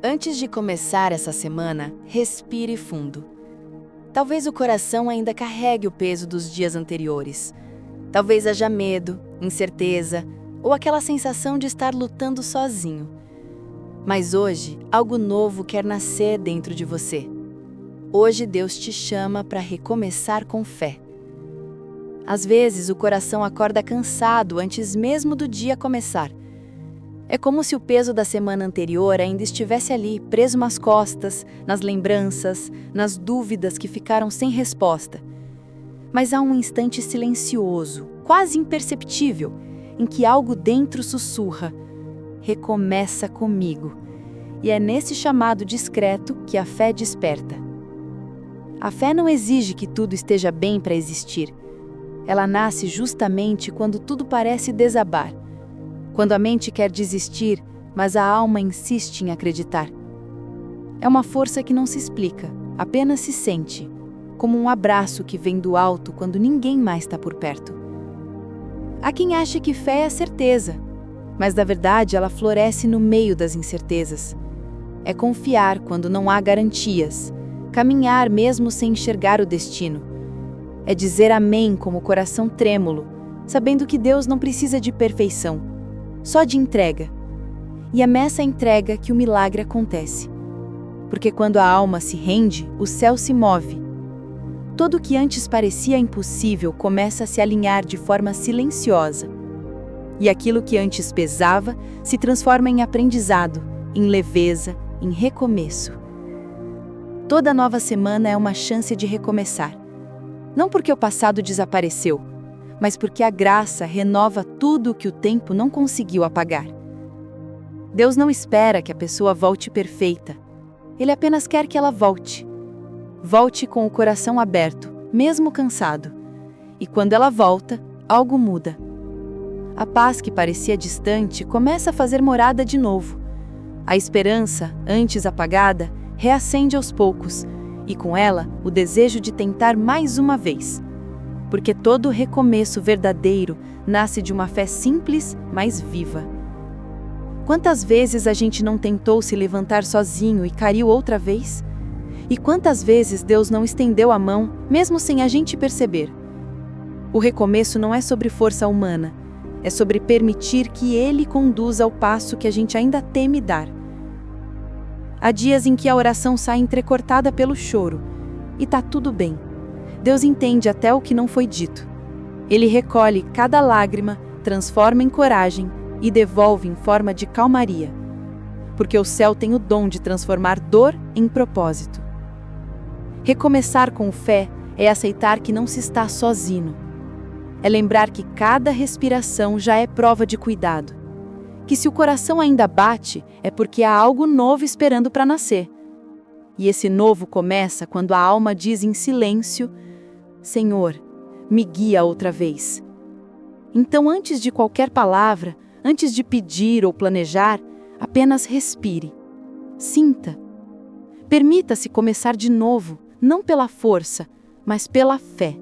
Antes de começar essa semana, respire fundo. Talvez o coração ainda carregue o peso dos dias anteriores. Talvez haja medo, incerteza ou aquela sensação de estar lutando sozinho. Mas hoje, algo novo quer nascer dentro de você. Hoje Deus te chama para recomeçar com fé. Às vezes o coração acorda cansado antes mesmo do dia começar. É como se o peso da semana anterior ainda estivesse ali, preso nas costas, nas lembranças, nas dúvidas que ficaram sem resposta. Mas há um instante silencioso, quase imperceptível, em que algo dentro sussurra: recomeça comigo. E é nesse chamado discreto que a fé desperta. A fé não exige que tudo esteja bem para existir. Ela nasce justamente quando tudo parece desabar. Quando a mente quer desistir, mas a alma insiste em acreditar. É uma força que não se explica, apenas se sente, como um abraço que vem do alto quando ninguém mais está por perto. Há quem ache que fé é a certeza, mas na verdade ela floresce no meio das incertezas. É confiar quando não há garantias, caminhar mesmo sem enxergar o destino. É dizer amém com o coração trêmulo, sabendo que Deus não precisa de perfeição, só de entrega. E é nessa entrega que o milagre acontece. Porque quando a alma se rende, o céu se move. Tudo o que antes parecia impossível começa a se alinhar de forma silenciosa. E aquilo que antes pesava se transforma em aprendizado, em leveza, em recomeço. Toda nova semana é uma chance de recomeçar. Não porque o passado desapareceu, mas porque a graça renova tudo o que o tempo não conseguiu apagar. Deus não espera que a pessoa volte perfeita. Ele apenas quer que ela volte. Volte com o coração aberto, mesmo cansado. E quando ela volta, algo muda. A paz que parecia distante começa a fazer morada de novo. A esperança, antes apagada, reacende aos poucos, e com ela o desejo de tentar mais uma vez. Porque todo recomeço verdadeiro nasce de uma fé simples, mas viva. Quantas vezes a gente não tentou se levantar sozinho e caiu outra vez? E quantas vezes Deus não estendeu a mão, mesmo sem a gente perceber? O recomeço não é sobre força humana, é sobre permitir que Ele conduza ao passo que a gente ainda teme dar. Há dias em que a oração sai entrecortada pelo choro, e tá tudo bem. Deus entende até o que não foi dito. Ele recolhe cada lágrima, transforma em coragem e devolve em forma de calmaria. Porque o céu tem o dom de transformar dor em propósito. Recomeçar com fé é aceitar que não se está sozinho. É lembrar que cada respiração já é prova de cuidado. Que se o coração ainda bate, é porque há algo novo esperando para nascer. E esse novo começa quando a alma diz em silêncio: Senhor, me guia outra vez. Então, antes de qualquer palavra, antes de pedir ou planejar, apenas respire. Sinta. Permita-se começar de novo, não pela força, mas pela fé.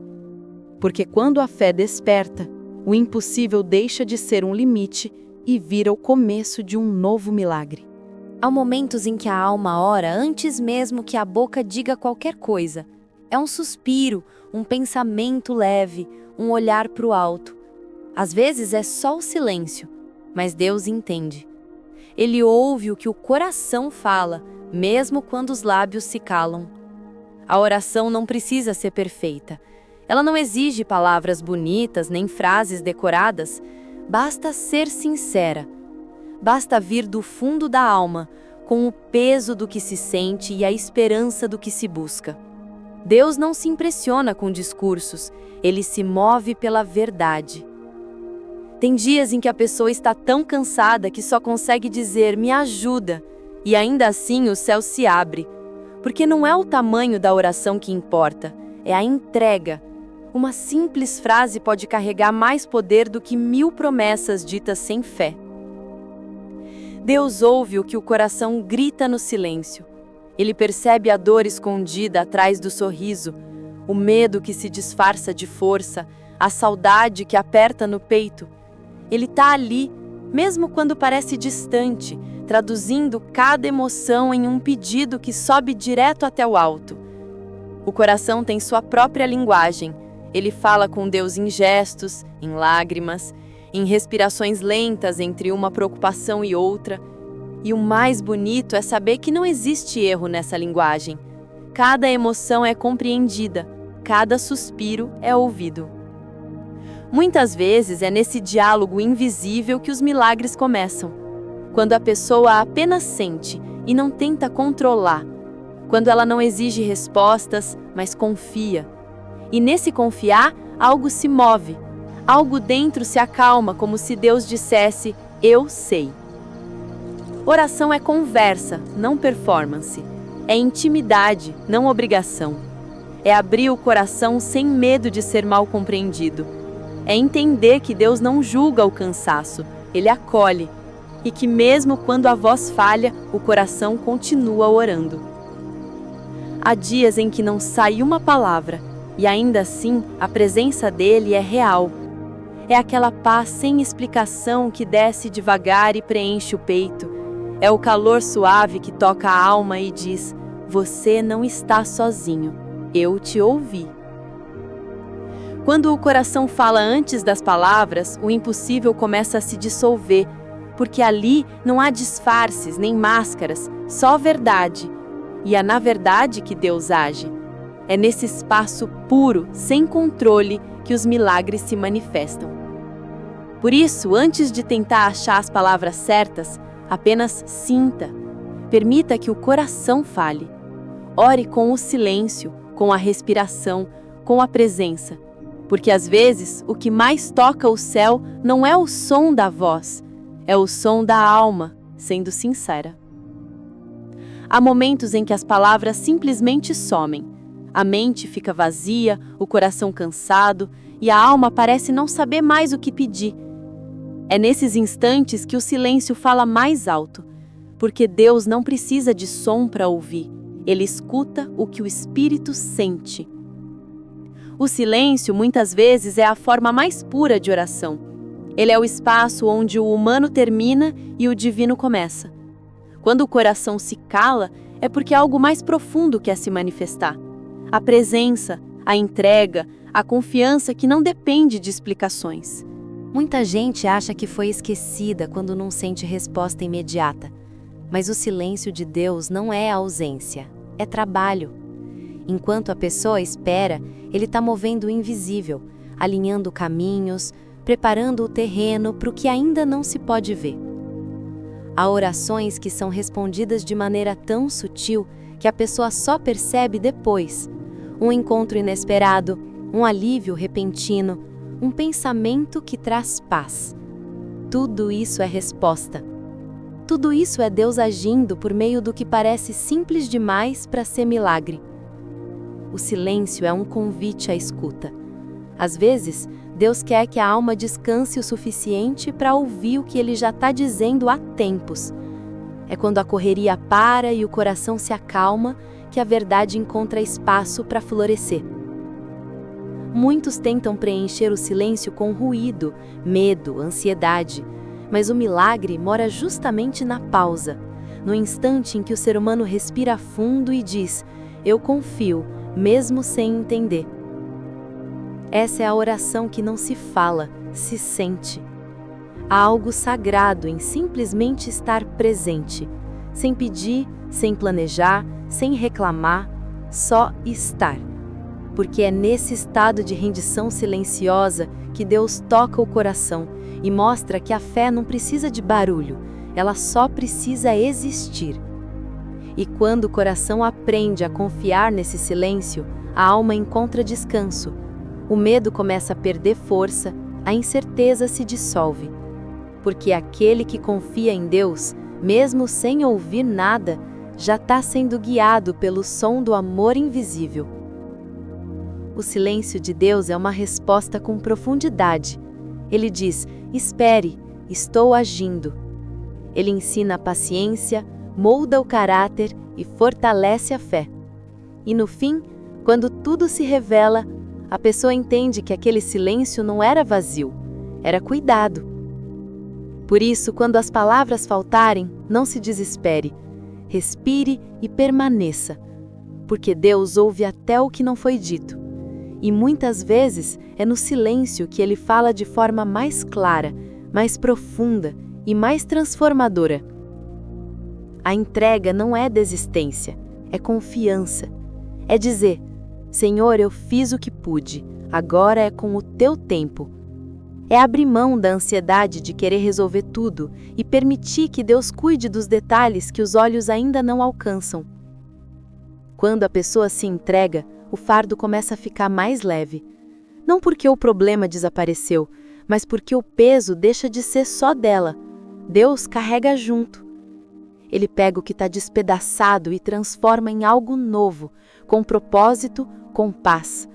Porque quando a fé desperta, o impossível deixa de ser um limite e vira o começo de um novo milagre. Há momentos em que a alma ora antes mesmo que a boca diga qualquer coisa. É um suspiro, um pensamento leve, um olhar para o alto. Às vezes é só o silêncio, mas Deus entende. Ele ouve o que o coração fala, mesmo quando os lábios se calam. A oração não precisa ser perfeita. Ela não exige palavras bonitas nem frases decoradas. Basta ser sincera. Basta vir do fundo da alma, com o peso do que se sente e a esperança do que se busca. Deus não se impressiona com discursos, Ele se move pela verdade. Tem dias em que a pessoa está tão cansada que só consegue dizer, me ajuda, e ainda assim o céu se abre. Porque não é o tamanho da oração que importa, é a entrega. Uma simples frase pode carregar mais poder do que 1000 promessas ditas sem fé. Deus ouve o que o coração grita no silêncio. Ele percebe a dor escondida atrás do sorriso, o medo que se disfarça de força, a saudade que aperta no peito. Ele está ali, mesmo quando parece distante, traduzindo cada emoção em um pedido que sobe direto até o alto. O coração tem sua própria linguagem. Ele fala com Deus em gestos, em lágrimas, em respirações lentas entre uma preocupação e outra. E o mais bonito é saber que não existe erro nessa linguagem. Cada emoção é compreendida, cada suspiro é ouvido. Muitas vezes é nesse diálogo invisível que os milagres começam. Quando a pessoa apenas sente e não tenta controlar. Quando ela não exige respostas, mas confia. E nesse confiar, algo se move. Algo dentro se acalma, como se Deus dissesse, eu sei. Oração é conversa, não performance. É intimidade, não obrigação. É abrir o coração sem medo de ser mal compreendido. É entender que Deus não julga o cansaço, Ele acolhe. E que mesmo quando a voz falha, o coração continua orando. Há dias em que não sai uma palavra, e ainda assim a presença dele é real. É aquela paz sem explicação que desce devagar e preenche o peito. É o calor suave que toca a alma e diz, você não está sozinho, eu te ouvi. Quando o coração fala antes das palavras, o impossível começa a se dissolver, porque ali não há disfarces nem máscaras, só verdade. E é na verdade que Deus age. É nesse espaço puro, sem controle, que os milagres se manifestam. Por isso, antes de tentar achar as palavras certas, apenas sinta. Permita que o coração fale. Ore com o silêncio, com a respiração, com a presença. Porque às vezes, o que mais toca o céu não é o som da voz, é o som da alma, sendo sincera. Há momentos em que as palavras simplesmente somem. A mente fica vazia, o coração cansado e a alma parece não saber mais o que pedir. É nesses instantes que o silêncio fala mais alto, porque Deus não precisa de som para ouvir, Ele escuta o que o Espírito sente. O silêncio, muitas vezes, é a forma mais pura de oração. Ele é o espaço onde o humano termina e o divino começa. Quando o coração se cala, é porque algo mais profundo quer se manifestar. A presença, a entrega, a confiança que não depende de explicações. Muita gente acha que foi esquecida quando não sente resposta imediata. Mas o silêncio de Deus não é ausência, é trabalho. Enquanto a pessoa espera, Ele está movendo o invisível, alinhando caminhos, preparando o terreno para o que ainda não se pode ver. Há orações que são respondidas de maneira tão sutil que a pessoa só percebe depois. Um encontro inesperado, um alívio repentino, um pensamento que traz paz. Tudo isso é resposta. Tudo isso é Deus agindo por meio do que parece simples demais para ser milagre. O silêncio é um convite à escuta. Às vezes, Deus quer que a alma descanse o suficiente para ouvir o que Ele já está dizendo há tempos. É quando a correria para e o coração se acalma que a verdade encontra espaço para florescer. Muitos tentam preencher o silêncio com ruído, medo, ansiedade, mas o milagre mora justamente na pausa, no instante em que o ser humano respira fundo e diz, eu confio, mesmo sem entender. Essa é a oração que não se fala, se sente. Há algo sagrado em simplesmente estar presente, sem pedir, sem planejar, sem reclamar, só estar. Porque é nesse estado de rendição silenciosa que Deus toca o coração e mostra que a fé não precisa de barulho, ela só precisa existir. E quando o coração aprende a confiar nesse silêncio, a alma encontra descanso. O medo começa a perder força, a incerteza se dissolve. Porque aquele que confia em Deus, mesmo sem ouvir nada, já está sendo guiado pelo som do amor invisível. O silêncio de Deus é uma resposta com profundidade. Ele diz, espere, estou agindo. Ele ensina a paciência, molda o caráter e fortalece a fé. E no fim, quando tudo se revela, a pessoa entende que aquele silêncio não era vazio, era cuidado. Por isso, quando as palavras faltarem, não se desespere. Respire e permaneça, porque Deus ouve até o que não foi dito. E muitas vezes é no silêncio que Ele fala de forma mais clara, mais profunda e mais transformadora. A entrega não é desistência, é confiança. É dizer: Senhor, eu fiz o que pude, agora é com o teu tempo. É abrir mão da ansiedade de querer resolver tudo e permitir que Deus cuide dos detalhes que os olhos ainda não alcançam. Quando a pessoa se entrega, o fardo começa a ficar mais leve. Não porque o problema desapareceu, mas porque o peso deixa de ser só dela. Deus carrega junto. Ele pega o que está despedaçado e transforma em algo novo, com propósito, com paz.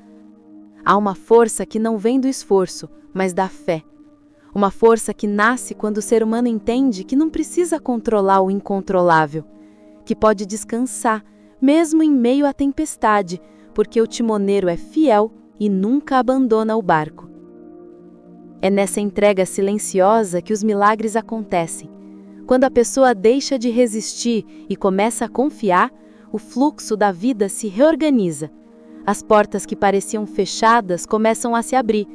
Há uma força que não vem do esforço, mas da fé. Uma força que nasce quando o ser humano entende que não precisa controlar o incontrolável, que pode descansar, mesmo em meio à tempestade, porque o timoneiro é fiel e nunca abandona o barco. É nessa entrega silenciosa que os milagres acontecem. Quando a pessoa deixa de resistir e começa a confiar, o fluxo da vida se reorganiza. As portas que pareciam fechadas começam a se abrir,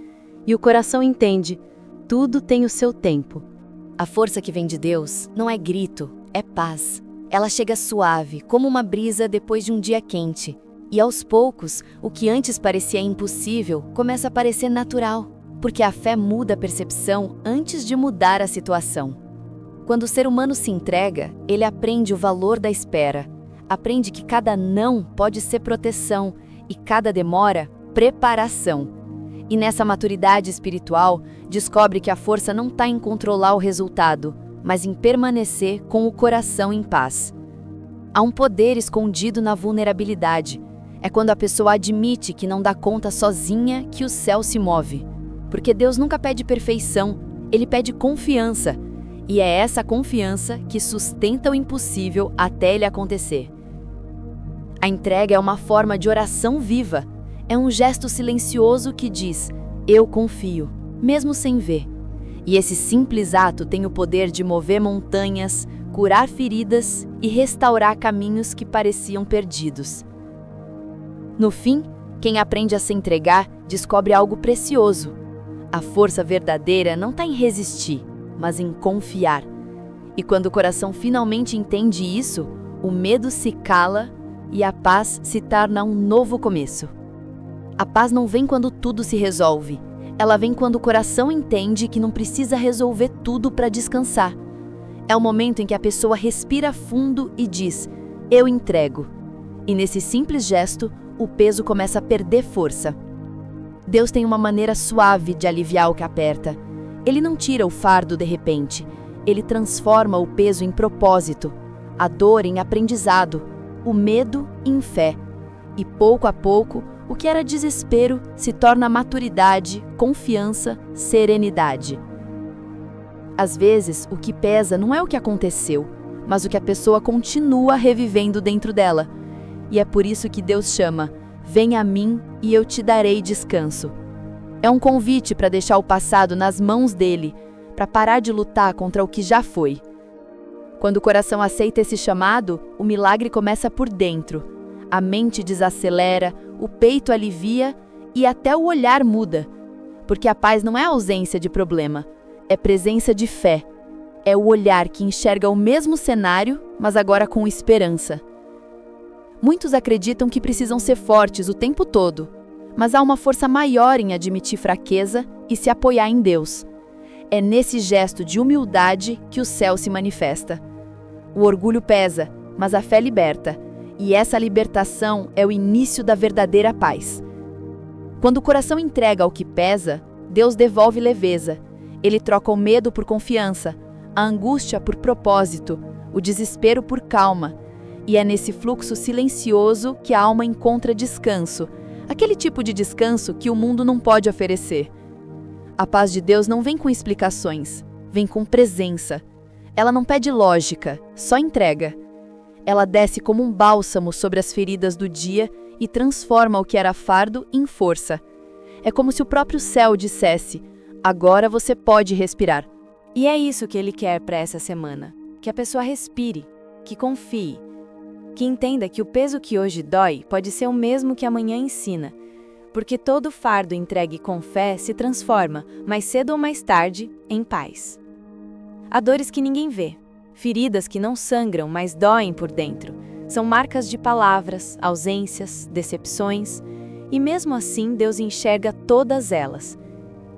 e o coração entende: tudo tem o seu tempo. A força que vem de Deus não é grito, é paz. Ela chega suave, como uma brisa depois de um dia quente. E aos poucos, o que antes parecia impossível começa a parecer natural, porque a fé muda a percepção antes de mudar a situação. Quando o ser humano se entrega, ele aprende o valor da espera. Aprende que cada não pode ser proteção e cada demora, preparação. E nessa maturidade espiritual, descobre que a força não está em controlar o resultado, mas em permanecer com o coração em paz. Há um poder escondido na vulnerabilidade. É quando a pessoa admite que não dá conta sozinha que o céu se move. Porque Deus nunca pede perfeição, Ele pede confiança. E é essa confiança que sustenta o impossível até ele acontecer. A entrega é uma forma de oração viva. É um gesto silencioso que diz: eu confio, mesmo sem ver. E esse simples ato tem o poder de mover montanhas, curar feridas e restaurar caminhos que pareciam perdidos. No fim, quem aprende a se entregar descobre algo precioso. A força verdadeira não está em resistir, mas em confiar. E quando o coração finalmente entende isso, o medo se cala e a paz se torna um novo começo. A paz não vem quando tudo se resolve. Ela vem quando o coração entende que não precisa resolver tudo para descansar. É o momento em que a pessoa respira fundo e diz: eu entrego. E nesse simples gesto, o peso começa a perder força. Deus tem uma maneira suave de aliviar o que aperta. Ele não tira o fardo de repente. Ele transforma o peso em propósito, a dor em aprendizado, o medo em fé. E pouco a pouco, o que era desespero se torna maturidade, confiança, serenidade. Às vezes, o que pesa não é o que aconteceu, mas o que a pessoa continua revivendo dentro dela. E é por isso que Deus chama: vem a mim e eu te darei descanso. É um convite para deixar o passado nas mãos dele, para parar de lutar contra o que já foi. Quando o coração aceita esse chamado, o milagre começa por dentro. A mente desacelera, o peito alivia e até o olhar muda. Porque a paz não é ausência de problema, é presença de fé. É o olhar que enxerga o mesmo cenário, mas agora com esperança. Muitos acreditam que precisam ser fortes o tempo todo, mas há uma força maior em admitir fraqueza e se apoiar em Deus. É nesse gesto de humildade que o céu se manifesta. O orgulho pesa, mas a fé liberta. E essa libertação é o início da verdadeira paz. Quando o coração entrega ao que pesa, Deus devolve leveza. Ele troca o medo por confiança, a angústia por propósito, o desespero por calma. E é nesse fluxo silencioso que a alma encontra descanso, aquele tipo de descanso que o mundo não pode oferecer. A paz de Deus não vem com explicações, vem com presença. Ela não pede lógica, só entrega. Ela desce como um bálsamo sobre as feridas do dia e transforma o que era fardo em força. É como se o próprio céu dissesse: agora você pode respirar. E é isso que ele quer para essa semana, que a pessoa respire, que confie, que entenda que o peso que hoje dói pode ser o mesmo que amanhã ensina, porque todo fardo entregue com fé se transforma, mais cedo ou mais tarde, em paz. Há dores que ninguém vê, feridas que não sangram, mas doem por dentro. São marcas de palavras, ausências, decepções, e mesmo assim Deus enxerga todas elas.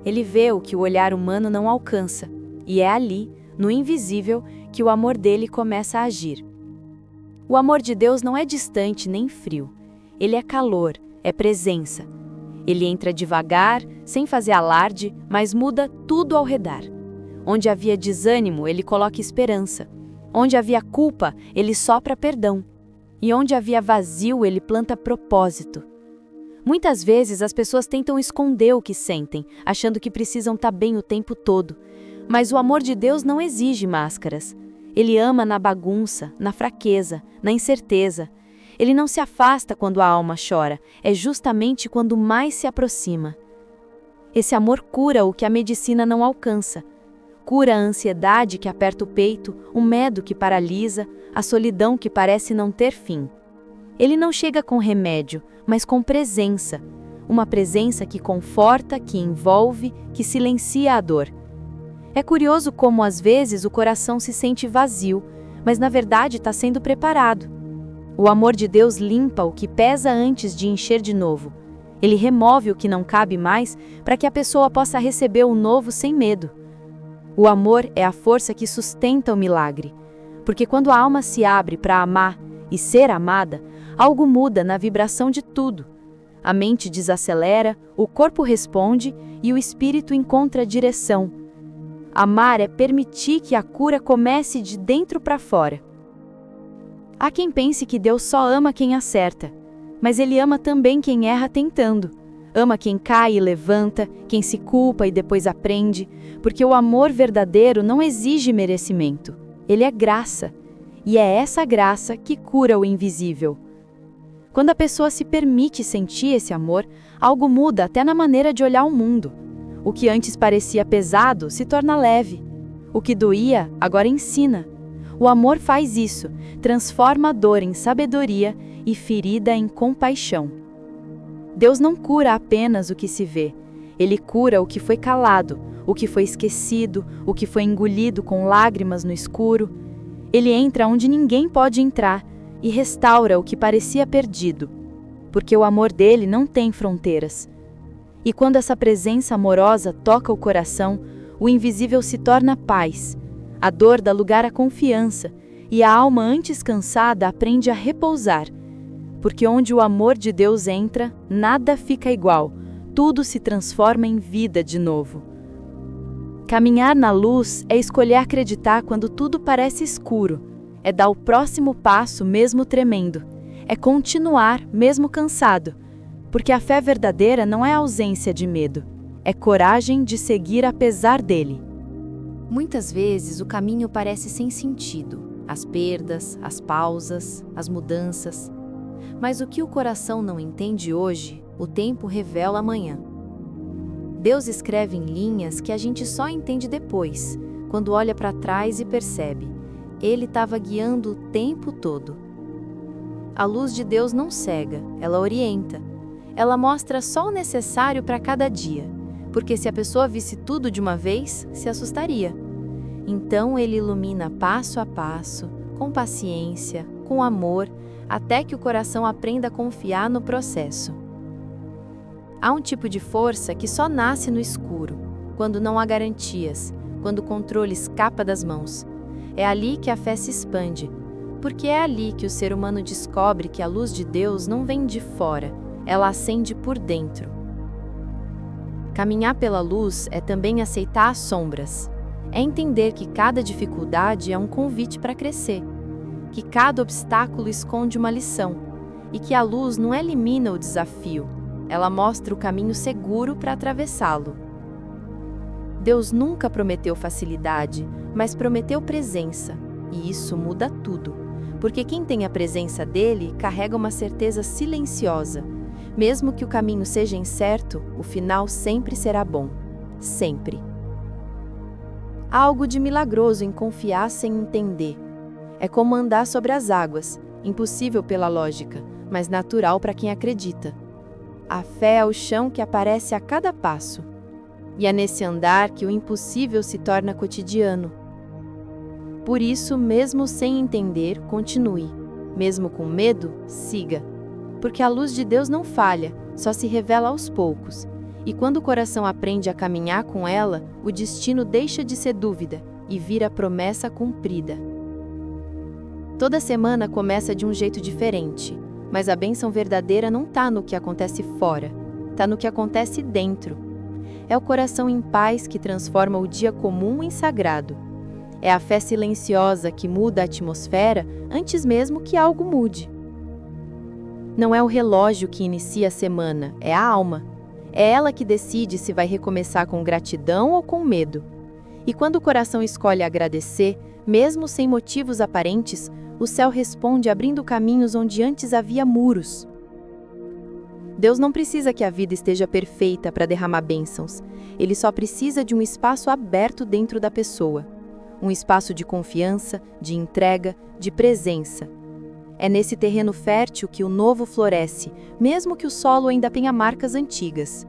Ele vê o que o olhar humano não alcança, e é ali, no invisível, que o amor dele começa a agir. O amor de Deus não é distante nem frio. Ele é calor, é presença. Ele entra devagar, sem fazer alarde, mas muda tudo ao redor. Onde havia desânimo, ele coloca esperança. Onde havia culpa, ele sopra perdão. E onde havia vazio, ele planta propósito. Muitas vezes as pessoas tentam esconder o que sentem, achando que precisam estar bem o tempo todo. Mas o amor de Deus não exige máscaras. Ele ama na bagunça, na fraqueza, na incerteza. Ele não se afasta quando a alma chora, é justamente quando mais se aproxima. Esse amor cura o que a medicina não alcança. Cura a ansiedade que aperta o peito, o medo que paralisa, a solidão que parece não ter fim. Ele não chega com remédio, mas com presença. Uma presença que conforta, que envolve, que silencia a dor. É curioso como às vezes o coração se sente vazio, mas na verdade está sendo preparado. O amor de Deus limpa o que pesa antes de encher de novo. Ele remove o que não cabe mais para que a pessoa possa receber o novo sem medo. O amor é a força que sustenta o milagre, porque quando a alma se abre para amar e ser amada, algo muda na vibração de tudo. A mente desacelera, o corpo responde e o espírito encontra direção. Amar é permitir que a cura comece de dentro para fora. Há quem pense que Deus só ama quem acerta, mas Ele ama também quem erra tentando. Ama quem cai e levanta, quem se culpa e depois aprende, porque o amor verdadeiro não exige merecimento. Ele é graça, e é essa graça que cura o invisível. Quando a pessoa se permite sentir esse amor, algo muda até na maneira de olhar o mundo. O que antes parecia pesado se torna leve. O que doía, agora ensina. O amor faz isso, transforma a dor em sabedoria e ferida em compaixão. Deus não cura apenas o que se vê. Ele cura o que foi calado, o que foi esquecido, o que foi engolido com lágrimas no escuro. Ele entra onde ninguém pode entrar e restaura o que parecia perdido, porque o amor dele não tem fronteiras. E quando essa presença amorosa toca o coração, o invisível se torna paz. A dor dá lugar à confiança, e a alma antes cansada aprende a repousar. Porque onde o amor de Deus entra, nada fica igual, tudo se transforma em vida de novo. Caminhar na luz é escolher acreditar quando tudo parece escuro, é dar o próximo passo mesmo tremendo, é continuar mesmo cansado, porque a fé verdadeira não é ausência de medo, é coragem de seguir apesar dele. Muitas vezes o caminho parece sem sentido, as perdas, as pausas, as mudanças. Mas o que o coração não entende hoje, o tempo revela amanhã. Deus escreve em linhas que a gente só entende depois, quando olha para trás e percebe. Ele estava guiando o tempo todo. A luz de Deus não cega, ela orienta. Ela mostra só o necessário para cada dia, porque se a pessoa visse tudo de uma vez, se assustaria. Então ele ilumina passo a passo, com paciência, com amor, até que o coração aprenda a confiar no processo. Há um tipo de força que só nasce no escuro, quando não há garantias, quando o controle escapa das mãos. É ali que a fé se expande, porque é ali que o ser humano descobre que a luz de Deus não vem de fora, ela acende por dentro. Caminhar pela luz é também aceitar as sombras. É entender que cada dificuldade é um convite para crescer, que cada obstáculo esconde uma lição, e que a luz não elimina o desafio, ela mostra o caminho seguro para atravessá-lo. Deus nunca prometeu facilidade, mas prometeu presença, e isso muda tudo, porque quem tem a presença dele carrega uma certeza silenciosa. Mesmo que o caminho seja incerto, o final sempre será bom. Sempre. Há algo de milagroso em confiar sem entender. É como andar sobre as águas, impossível pela lógica, mas natural para quem acredita. A fé é o chão que aparece a cada passo. E é nesse andar que o impossível se torna cotidiano. Por isso, mesmo sem entender, continue. Mesmo com medo, siga. Porque a luz de Deus não falha, só se revela aos poucos. E quando o coração aprende a caminhar com ela, o destino deixa de ser dúvida e vira promessa cumprida. Toda semana começa de um jeito diferente, mas a bênção verdadeira não está no que acontece fora, está no que acontece dentro. É o coração em paz que transforma o dia comum em sagrado. É a fé silenciosa que muda a atmosfera antes mesmo que algo mude. Não é o relógio que inicia a semana, é a alma. É ela que decide se vai recomeçar com gratidão ou com medo. E quando o coração escolhe agradecer, mesmo sem motivos aparentes, o céu responde abrindo caminhos onde antes havia muros. Deus não precisa que a vida esteja perfeita para derramar bênçãos. Ele só precisa de um espaço aberto dentro da pessoa. Um espaço de confiança, de entrega, de presença. É nesse terreno fértil que o novo floresce, mesmo que o solo ainda tenha marcas antigas.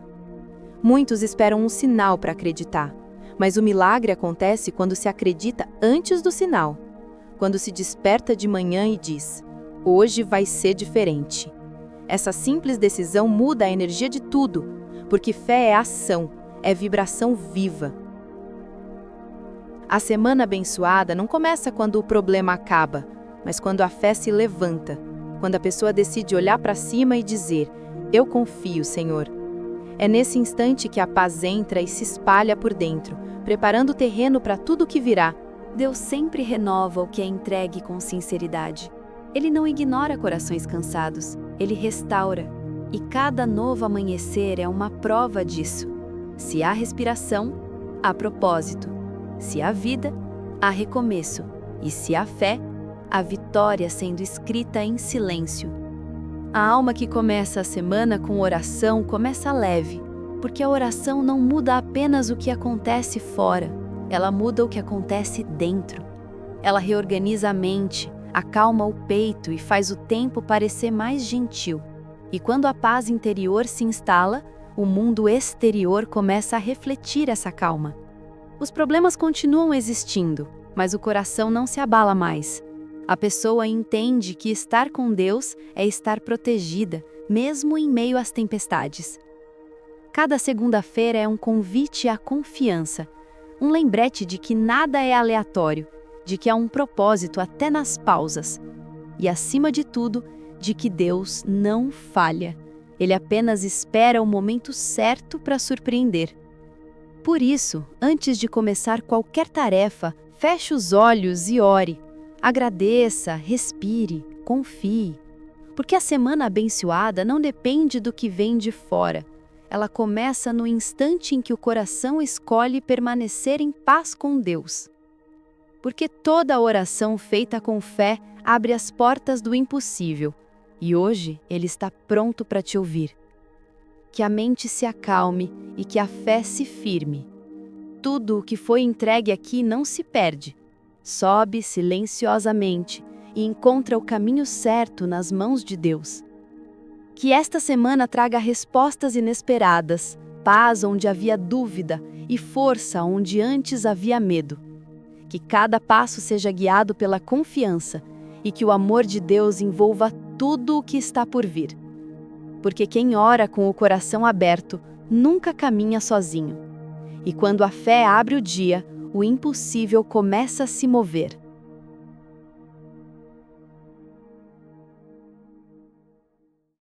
Muitos esperam um sinal para acreditar, mas o milagre acontece quando se acredita antes do sinal. Quando se desperta de manhã e diz: hoje vai ser diferente. Essa simples decisão muda a energia de tudo, porque fé é ação, é vibração viva. A semana abençoada não começa quando o problema acaba, mas quando a fé se levanta, quando a pessoa decide olhar para cima e dizer: eu confio, Senhor. É nesse instante que a paz entra e se espalha por dentro, preparando o terreno para tudo o que virá. Deus sempre renova o que é entregue com sinceridade. Ele não ignora corações cansados, ele restaura. E cada novo amanhecer é uma prova disso. Se há respiração, há propósito. Se há vida, há recomeço. E se há fé, há vitória sendo escrita em silêncio. A alma que começa a semana com oração começa leve, porque a oração não muda apenas o que acontece fora. Ela muda o que acontece dentro. Ela reorganiza a mente, acalma o peito e faz o tempo parecer mais gentil. E quando a paz interior se instala, o mundo exterior começa a refletir essa calma. Os problemas continuam existindo, mas o coração não se abala mais. A pessoa entende que estar com Deus é estar protegida, mesmo em meio às tempestades. Cada segunda-feira é um convite à confiança. Um lembrete de que nada é aleatório, de que há um propósito até nas pausas. E, acima de tudo, de que Deus não falha. Ele apenas espera o momento certo para surpreender. Por isso, antes de começar qualquer tarefa, feche os olhos e ore. Agradeça, respire, confie. Porque a semana abençoada não depende do que vem de fora. Ela começa no instante em que o coração escolhe permanecer em paz com Deus. Porque toda oração feita com fé abre as portas do impossível, e hoje Ele está pronto para te ouvir. Que a mente se acalme e que a fé se firme. Tudo o que foi entregue aqui não se perde. Sobe silenciosamente e encontra o caminho certo nas mãos de Deus. Que esta semana traga respostas inesperadas, paz onde havia dúvida e força onde antes havia medo. Que cada passo seja guiado pela confiança e que o amor de Deus envolva tudo o que está por vir. Porque quem ora com o coração aberto nunca caminha sozinho. E quando a fé abre o dia, o impossível começa a se mover.